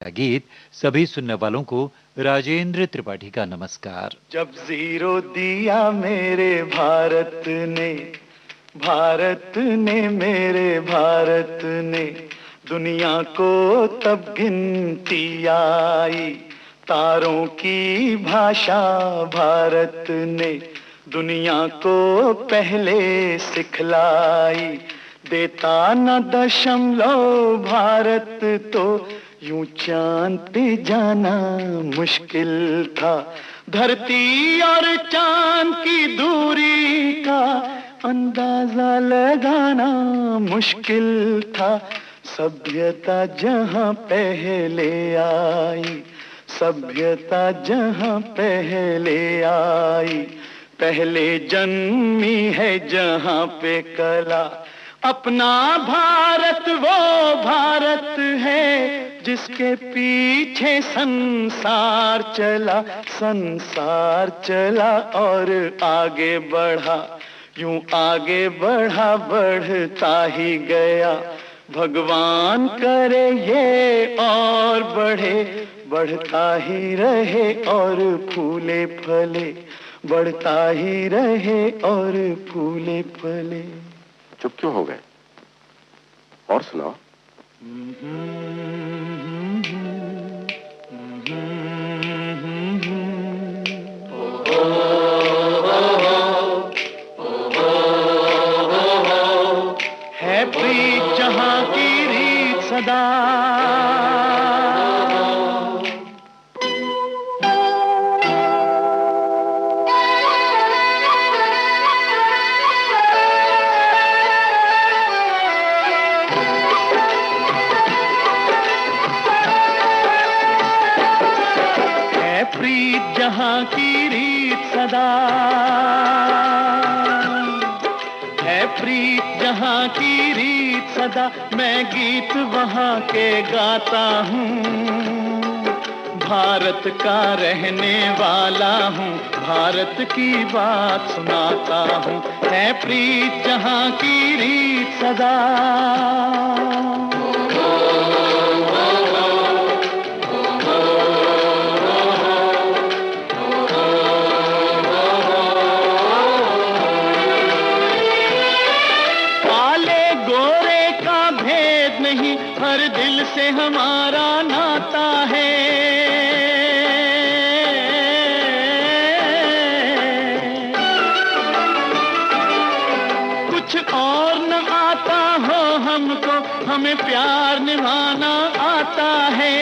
गीत सभी सुनने वालों को राजेंद्र त्रिपाठी का नमस्कार। जब जीरो दिया मेरे भारत ने मेरे भारत ने दुनिया को तब गिनती आई। तारों की भाषा भारत ने दुनिया को पहले सिखलाई। देता न दशमलव भारत तो यूं चांद पे जाना मुश्किल था। धरती और चांद की दूरी का अंदाजा लगाना मुश्किल था। सभ्यता जहां पहले आई, सभ्यता जहां पहले आई, पहले जन्मी है जहां पे कला। अपना भारत वो भारत है जिसके पीछे संसार चला, संसार चला और आगे बढ़ा, यूं आगे बढ़ा बढ़ता ही गया। भगवान करे ये और बढ़े, बढ़ता ही रहे और फूले फले, बढ़ता ही रहे और फूले फले। चुप क्यों हो गए? और सुनाओ। है प्रीत जहां की रीत सदा, प्रीत जहां की रीत सदा है, प्रीत जहां की रीत सदा। मैं गीत वहां के गाता हूँ, भारत का रहने वाला हूँ, भारत की बात सुनाता हूँ। है प्रीत जहां की रीत सदा। हर दिल से हमारा नाता है, कुछ और न आता हो हमको, हमें प्यार निभाना आता है।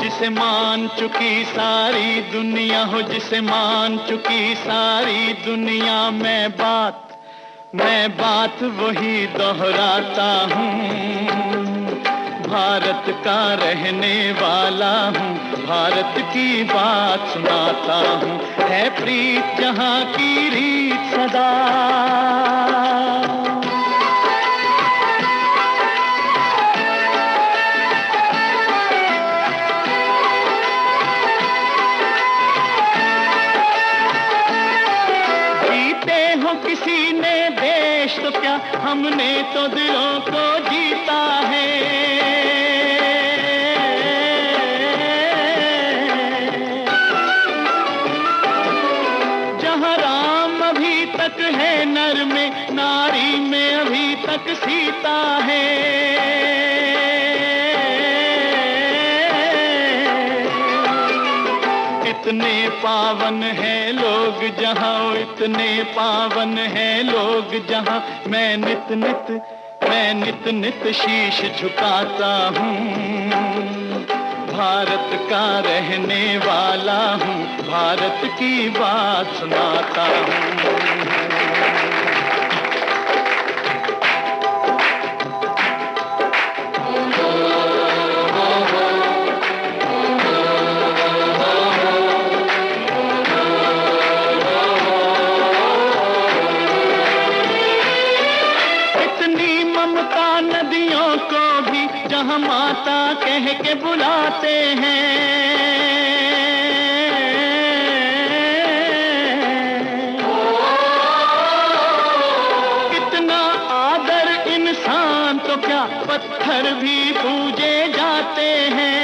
जिसे मान चुकी सारी दुनिया हो, जिसे मान चुकी सारी दुनिया, मैं बात वही दोहराता हूँ। भारत का रहने वाला हूँ, भारत की बात सुनाता हूँ। है प्रीत जहां की रीत सदा। किसी ने देश तो क्या, हमने तो दिलों को जीता है। जहाँ राम अभी तक है नर में, नारी में अभी तक सीता है। इतने पावन है लोग जहाँ, इतने पावन है लोग जहाँ, मैं नित नित शीश झुकाता हूँ। भारत का रहने वाला हूँ, भारत की बात सुनाता हूँ। नदियों को भी जहाँ माता कह के बुलाते हैं, कितना तो क्या पत्थर भी पूजे जाते हैं।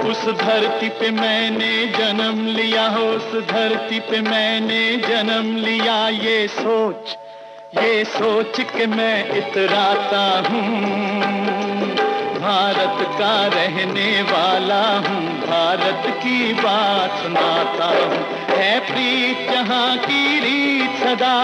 उस धरती पे मैंने जन्म लिया, उस धरती पे मैंने जन्म लिया, ये सोच के मैं इतराता हूँ। भारत का रहने वाला हूँ, भारत की बात सुनाता हूँ। है प्रीत जहाँ की रीत सदा,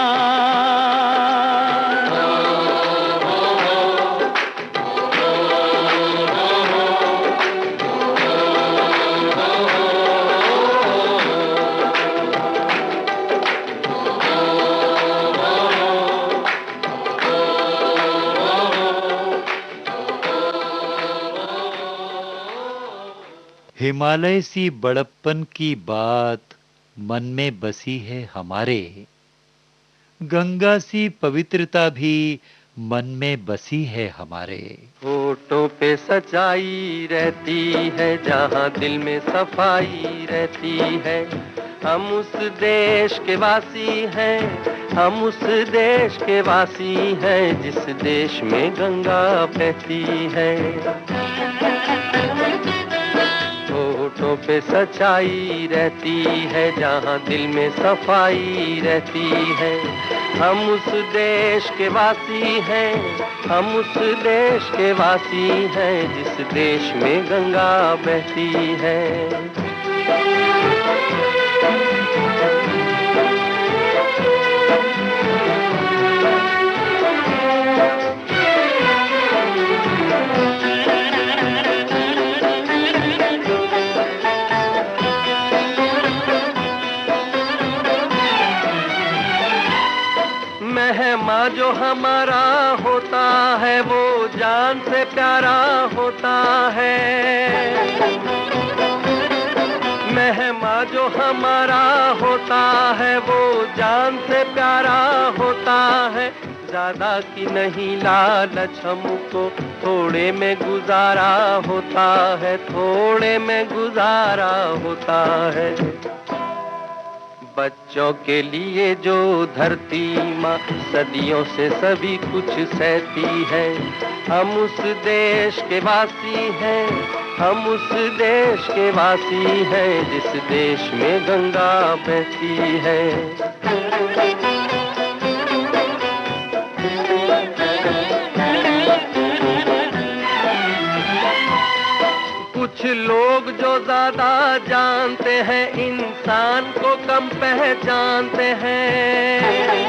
हिमालय सी बड़प्पन की बात मन में बसी है हमारे, गंगा सी पवित्रता भी मन में बसी है हमारे। होठों पे सच्चाई रहती है, जहाँ दिल में सफाई रहती है। हम उस देश के वासी हैं, हम उस देश के वासी हैं, जिस देश में गंगा बहती है। होठों पे सच्चाई रहती है, जहाँ दिल में सफाई रहती है। हम उस देश के वासी हैं, हम उस देश के वासी हैं, जिस देश में गंगा बहती है। मेहमा जो हमारा होता है, वो जान से प्यारा होता है। मेहमा जो हमारा होता है, वो जान से प्यारा होता है। ज्यादा की नहीं लालच हमको, थोड़े में गुजारा होता है, थोड़े में गुजारा होता है। बच्चों के लिए जो धरती माँ सदियों से सभी कुछ सहती है। हम उस देश के वासी हैं, हम उस देश के वासी हैं, जिस देश में गंगा बहती है। कुछ लोग जो ज्यादा जानते हैं, इंसान को कम पहचानते हैं।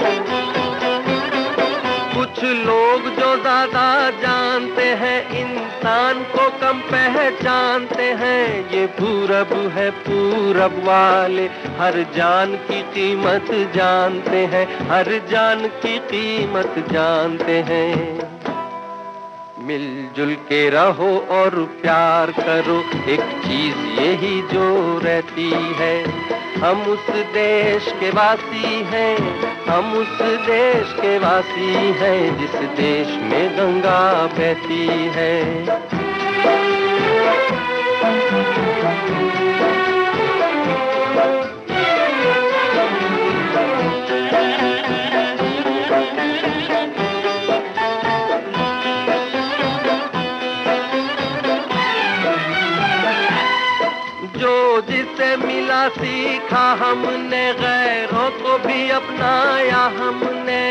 कुछ लोग जो ज्यादा जानते हैं, इंसान को कम पहचानते हैं। ये पूरब है, पूरब वाले हर जान की कीमत जानते हैं, हर जान की कीमत जानते हैं। मिलजुल के रहो और प्यार करो, एक चीज यही जो रहती है। हम उस देश के वासी हैं, हम उस देश के वासी हैं, जिस देश में गंगा बहती है। जिसे मिला सीखा हमने, गैरों को भी अपनाया हमने।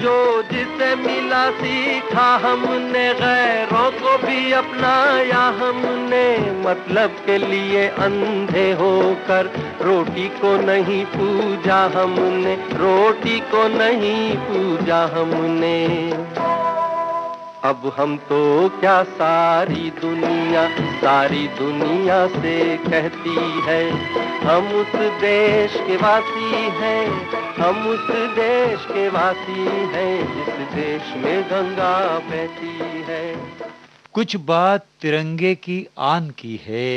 जो जिसे मिला सीखा हमने, गैरों को भी अपनाया हमने। मतलब के लिए अंधे होकर रोटी को नहीं पूजा हमने, रोटी को नहीं पूजा हमने। अब हम तो क्या सारी दुनिया से कहती है। हम उस देश के वासी हैं, हम उस देश के वासी हैं, जिस देश में गंगा बहती है। कुछ बात तिरंगे की आन की है,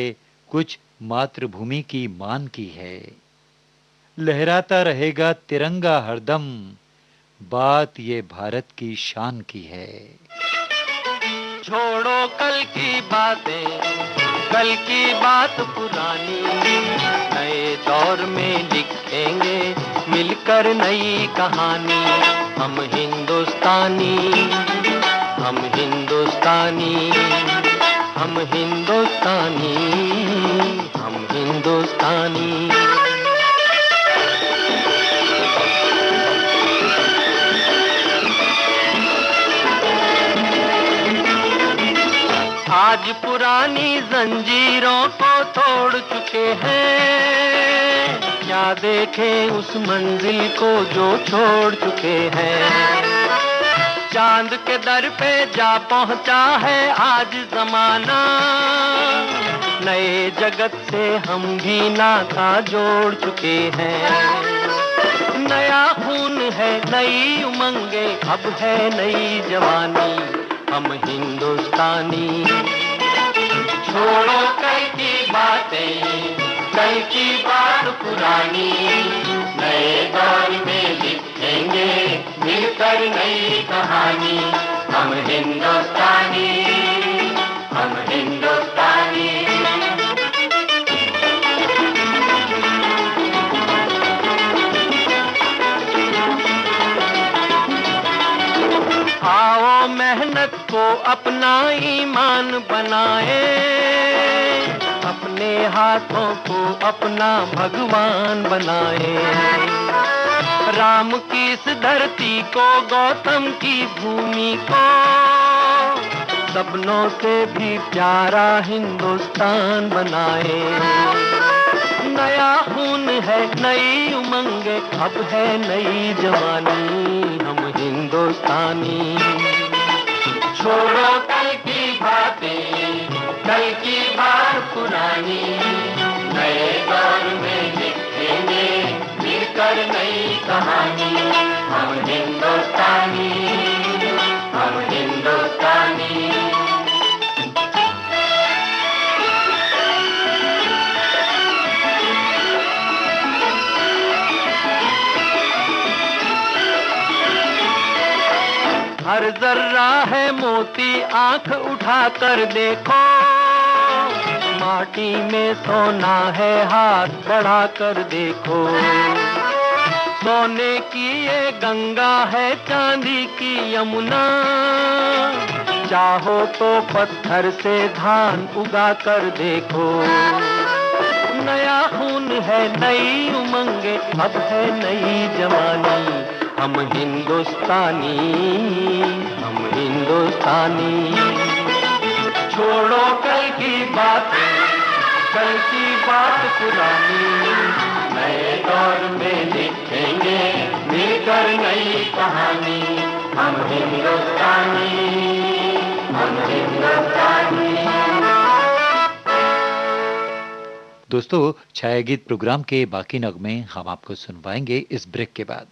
कुछ मातृभूमि की मान की है। लहराता रहेगा तिरंगा हरदम, बात ये भारत की शान की है। छोड़ो कल की बातें, कल की बात पुरानी, नए दौर दौर में लिखेंगे मिलकर नई कहानी। हम हिंदुस्तानी, हम हिंदुस्तानी, हम हिंदुस्तानी, हम हिंदुस्तानी। आज पुरानी जंजीरों को तोड़ चुके हैं, क्या देखें उस मंजिल को जो छोड़ चुके हैं। चांद के दर पे जा पहुंचा है आज जमाना, नए जगत से हम भी नाता जोड़ चुके हैं। नया खून है, नई उमंगे, अब है नई जवानी। हम हिंदुस्तानी, छोड़ो कल की बातें, कल की बात पुरानी। नए दौर में लिखेंगे मिलकर नई कहानी। हम हिंदुस्तानी, हम हिंदुस्तानी। आओ मेहनत को अपना ईमान बनाए, अपने हाथों को अपना भगवान बनाए। राम की इस धरती को, गौतम की भूमि को, सपनों से भी प्यारा हिंदुस्तान बनाए। नया खून है, नई उमंगे, अब है नई जवानी। हम हिंदुस्तानी, छोड़ो कल की बातें, कल की बात पुरानी। नए दौर में लिखेंगे मिलकर नई कहानी। हम हिंदुस्तानी, हम हिंदुस्तानी। हर जर्रा है मोती, आंख उठा कर देखो, माटी में सोना है, हाथ बढ़ा कर देखो। सोने की ये गंगा है, चांदी की यमुना, चाहो तो पत्थर से धान उगा कर देखो। नया खून है, नई उमंगे, अब है नई जवानी। हम हिंदुस्तानी, हम हिंदुस्तानी। छोड़ो कल की बात, कल की बात पुरानी। नए दौर में लिखेंगे मिलकर नई कहानी। हम हिंदुस्तानी, हम हिंदुस्तानी। दोस्तों, छाया गीत प्रोग्राम के बाकी नगमे हम आपको सुनवाएंगे इस ब्रेक के बाद।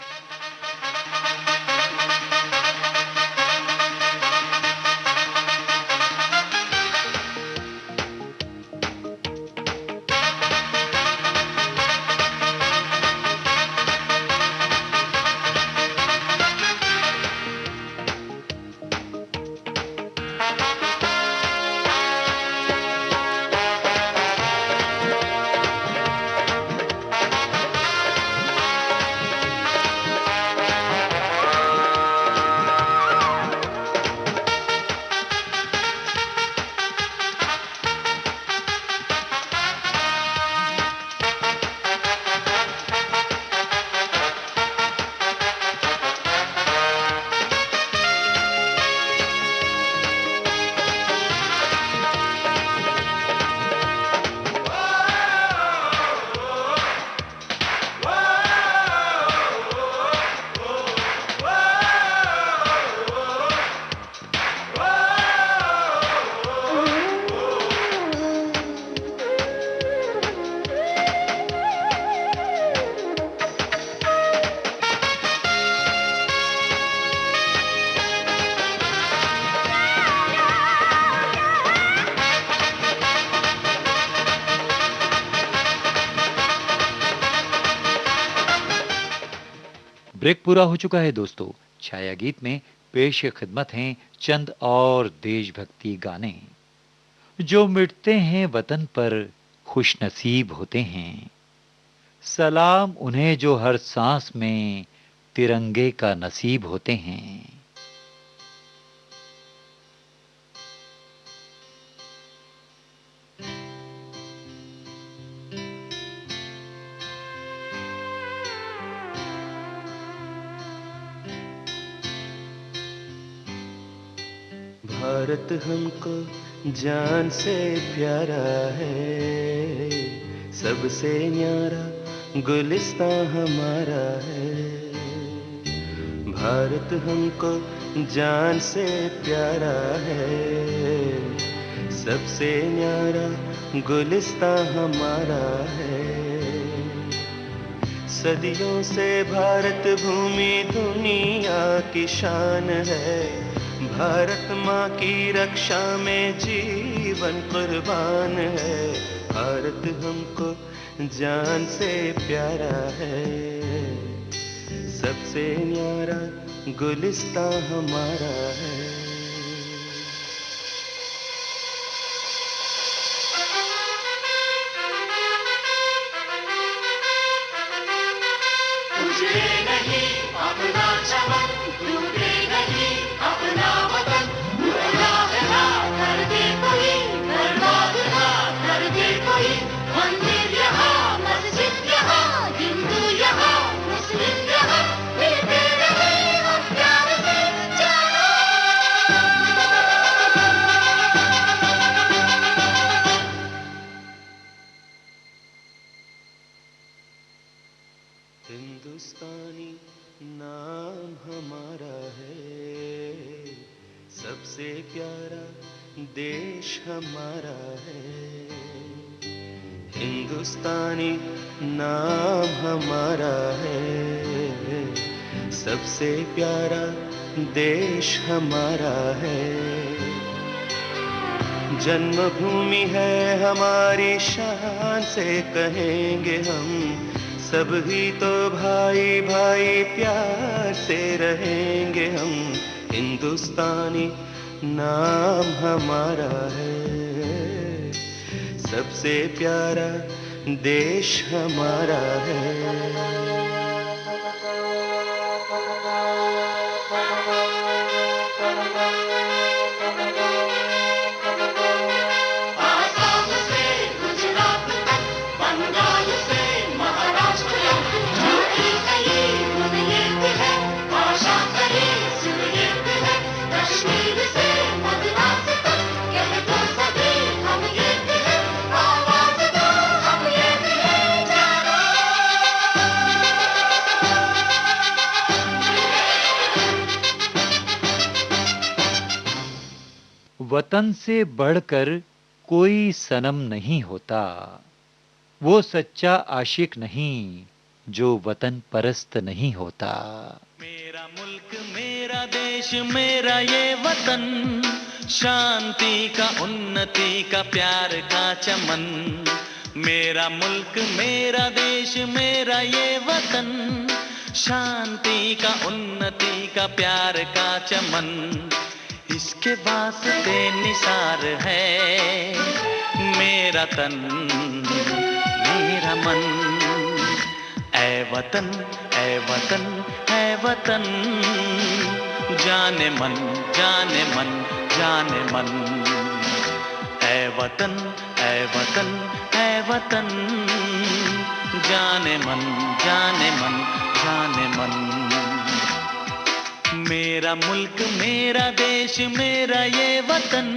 ब्रेक पूरा हो चुका है दोस्तों। छाया गीत में पेश खिदमत हैं चंद और देशभक्ति गाने। जो मिटते हैं वतन पर खुश नसीब होते हैं, सलाम उन्हें जो हर सांस में तिरंगे का नसीब होते हैं। भारत हमको जान से प्यारा है, सबसे न्यारा गुलिस्तां हमारा है। भारत हमको जान से प्यारा है, सबसे न्यारा गुलिस्तां हमारा है। सदियों से भारत भूमि दुनिया की शान है, भारत माँ की रक्षा में जीवन कुर्बान है। भारत हमको जान से प्यारा है, सबसे न्यारा गुलिस्तां हमारा है। तुझे नहीं अपना चमन, टूटे नहीं अपना वतन, गुलाब ना कर दे कोई, बर्बाद ना कर दे कोई। मंदिर यहाँ, मस्जिद यहाँ, हिंदू यहाँ, मुस्लिम यहाँ, मिलते रहे हम प्यार से जानो। हिंदुस्तानी नाम हमारा है, सबसे प्यारा देश हमारा है। हिंदुस्तानी नाम हमारा है, सबसे प्यारा देश हमारा है। जन्मभूमि है हमारी, शान से कहेंगे हम, सब ही तो भाई भाई प्यार से रहेंगे हम। हिंदुस्तानी नाम हमारा है, सबसे प्यारा देश हमारा है। आसाम से गुजरात तक, बंगाल से महाराष्ट्र तक, जाति कहीं गुण एक है, भाषा कहीं सुर एक है। कश्मीर से मद्रास तक, कह दो सभी हम एक हैं, आवाज दो हम एक हैं, जानो। वतन से बढ़कर कोई सनम नहीं होता, वो सच्चा आशिक नहीं जो वतन परस्त नहीं होता। मेरा मुल्क मेरा देश मेरा ये वतन, शांति का उन्नति का प्यार का चमन। मेरा मुल्क मेरा देश मेरा ये वतन, शांति का उन्नति का प्यार का चमन। इसके वास्ते निसार है मेरा तन मेरा मन। ऐ वतन ऐ वतन ऐ वतन, जाने मन जाने मन जाने मन। ऐ वतन ऐ वतन ऐ वतन, जाने मन जाने मन जाने मन। मेरा मुल्क मेरा देश मेरा ये वतन,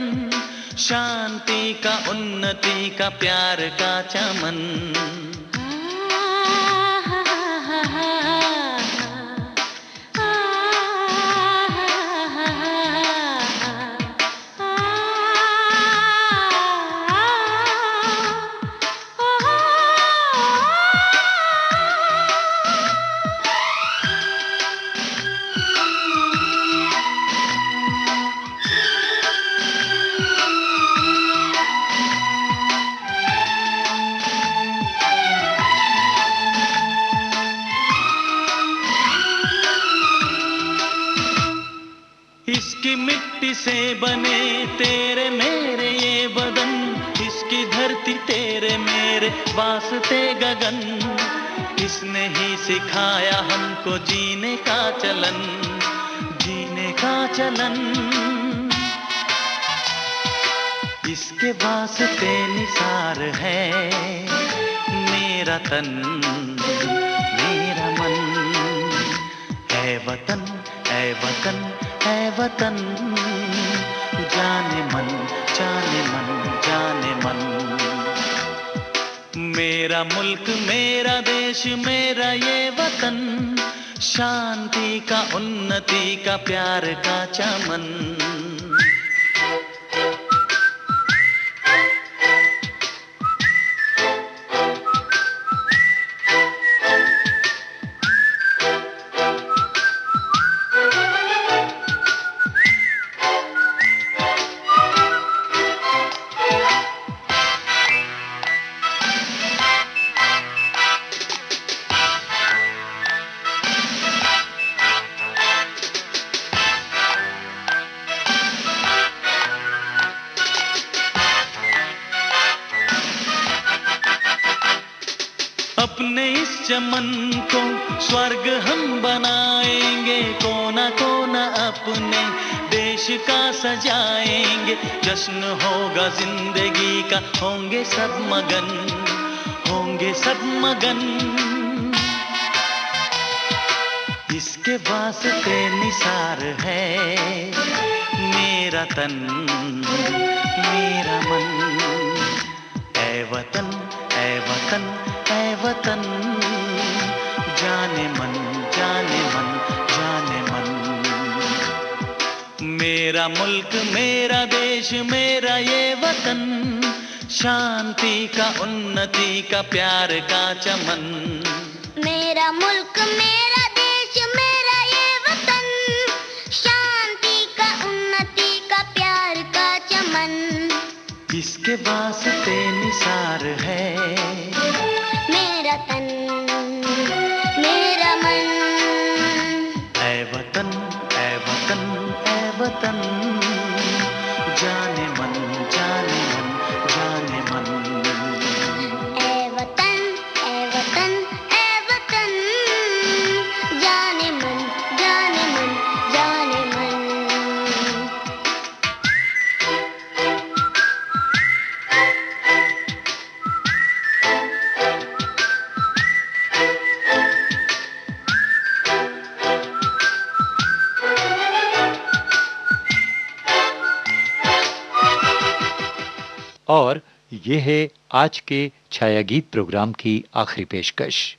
शांति का उन्नति का प्यार का चमन। इसकी मिट्टी से बने तेरे मेरे ये बदन, इसकी धरती तेरे मेरे वास्ते गगन, इसने ही सिखाया हमको जीने का चलन, जीने का चलन। इसके वास्ते निसार है मेरा तन, मेरा मन। है वतन, है वतन, है वतन, जाने मन, जाने मन, जाने मन। मेरा मुल्क, मेरा देश, मेरा ये वतन, शांति का, उन्नति का, प्यार का चमन। अपने इस चमन को स्वर्ग हम बनाएंगे, कोना कोना अपने देश का सजाएंगे। जश्न होगा जिंदगी का, होंगे सब मगन, होंगे सब मगन। इसके वास्ते निसार है मेरा तन, मेरा मन। ऐ वतन, ऐ वतन, ऐ वतन, जाने मन, जाने मन, जाने मन। मेरा मुल्क, मेरा देश, मेरा ये वतन, शांति का, उन्नति का, प्यार का चमन। मेरा मुल्क, मेरा देश, मेरा ये वतन, शांति का, उन्नति का, प्यार का चमन। इसके वास्ते निसार है मेरा तन, मेरा मन। ऐ वतन, ऐ वतन, ऐ वतन, जाने मन, जाने मन, जाने मन। ऐ वतन, ऐ वतन, ऐ वतन, जाने मन, जाने मन, जाने मन। और ये है आज के छायागीत प्रोग्राम की आखिरी पेशकश।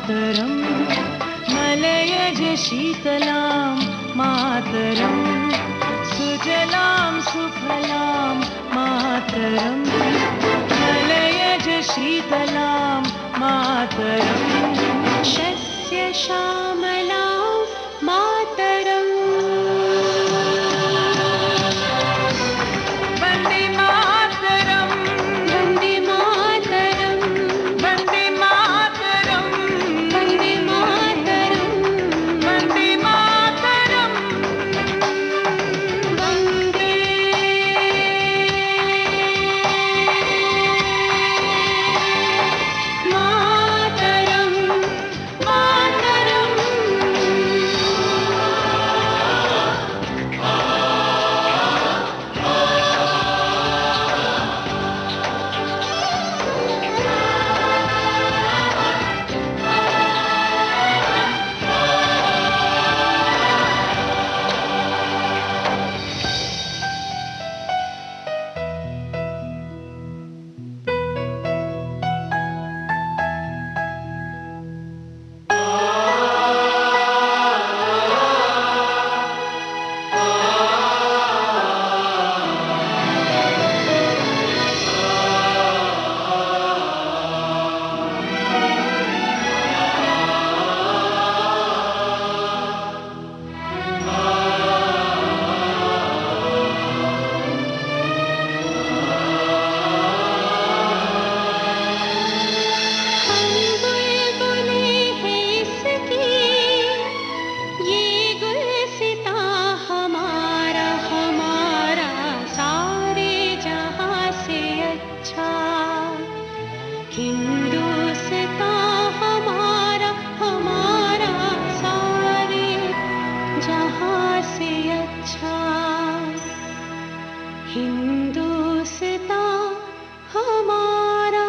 मातरं मलयज शीतलां मातरं सुजलां सुफलां मातरं मलयज शीतलां मातरं शस्य श्यामलां मातरम् वन्दे मातरं वन्दे मातरं वन्दे मातरं वन्दे मातरं वन्दे मातरं वन्दे मातरं मातरम् हिंदुस्तान हमारा हमारा सारे जहां से अच्छा हिंदुस्तान हमारा।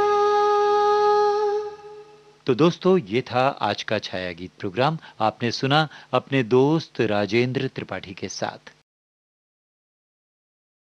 तो दोस्तों, ये था आज का छाया गीत प्रोग्राम। आपने सुना अपने दोस्त राजेंद्र त्रिपाठी के साथ।